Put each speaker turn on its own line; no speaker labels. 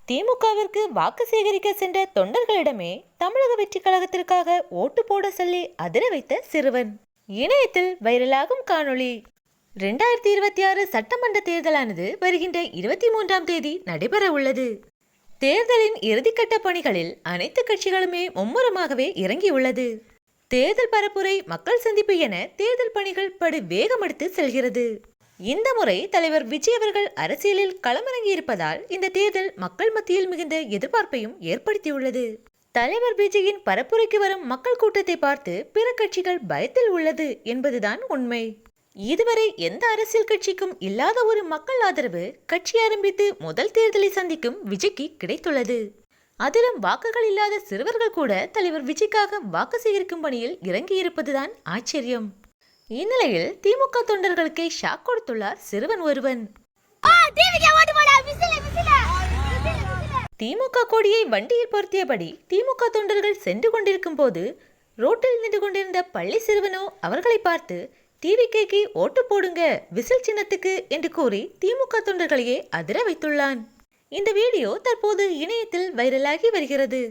திமுகவிற்கு வாக்கு சேகரிக்க சென்ற தொண்டர்களிடமே தமிழக வெற்றி கழகத்திற்காக ஓட்டு போட சொல்லி அதிர வைத்த சிறுவன். இணையத்தில் வைரலாகும் காணொளி. 2026 சட்டமன்ற தேர்தலானது வருகின்ற 23ஆம் தேதி நடைபெற உள்ளது. தேர்தலின் இறுதிக்கட்ட பணிகளில் அனைத்து கட்சிகளுமே மும்முரமாகவே இறங்கியுள்ளது. தேர்தல் பரப்புரை, மக்கள் சந்திப்பு என தேர்தல் பணிகள் படு வேகமெடுத்து செல்கிறது. இந்த முறை தலைவர் விஜய் அவர்கள் அரசியலில் களமிறங்கி இருப்பதால் இந்த தேர்தல் மக்கள் மத்தியில் மிகுந்த எதிர்பார்ப்பையும் ஏற்படுத்தியுள்ளது. தலைவர் விஜயின் பரப்புரைக்கு வரும் மக்கள் கூட்டத்தை பார்த்து பிற கட்சிகள் பயத்தில் உள்ளது என்பதுதான் உண்மை. இதுவரை எந்த அரசியல் கட்சிக்கும் இல்லாத ஒரு மக்கள் ஆதரவு கட்சி ஆரம்பித்து முதல் தேர்தலை சந்திக்கும் விஜய்க்கு கிடைத்துள்ளது. அதிலும் வாக்குகள் இல்லாத சிறுவர்கள் கூட தலைவர் விஜய்க்காக வாக்கு சேகரிக்கும் பணியில் இறங்கியிருப்பதுதான் ஆச்சரியம். இந்நிலையில் திமுக தொண்டர்களுக்கே ஷாக் கொடுத்துள்ளார் சிறுவன் ஒருவன். திமுக கொடியை வண்டியில் பொருத்தியபடி திமுக தொண்டர்கள் சென்று கொண்டிருக்கும் போது ரோட்டில் நின்று கொண்டிருந்த பள்ளி சிறுவனோ அவர்களை பார்த்து டிவிகேக்கு ஓட்டு போடுங்க விசில் சின்னத்துக்கு என்று கூறி திமுக தொண்டர்களையே அதிர வைத்துள்ளான். இந்த வீடியோ தற்போது இணையத்தில் வைரலாகி வருகிறது.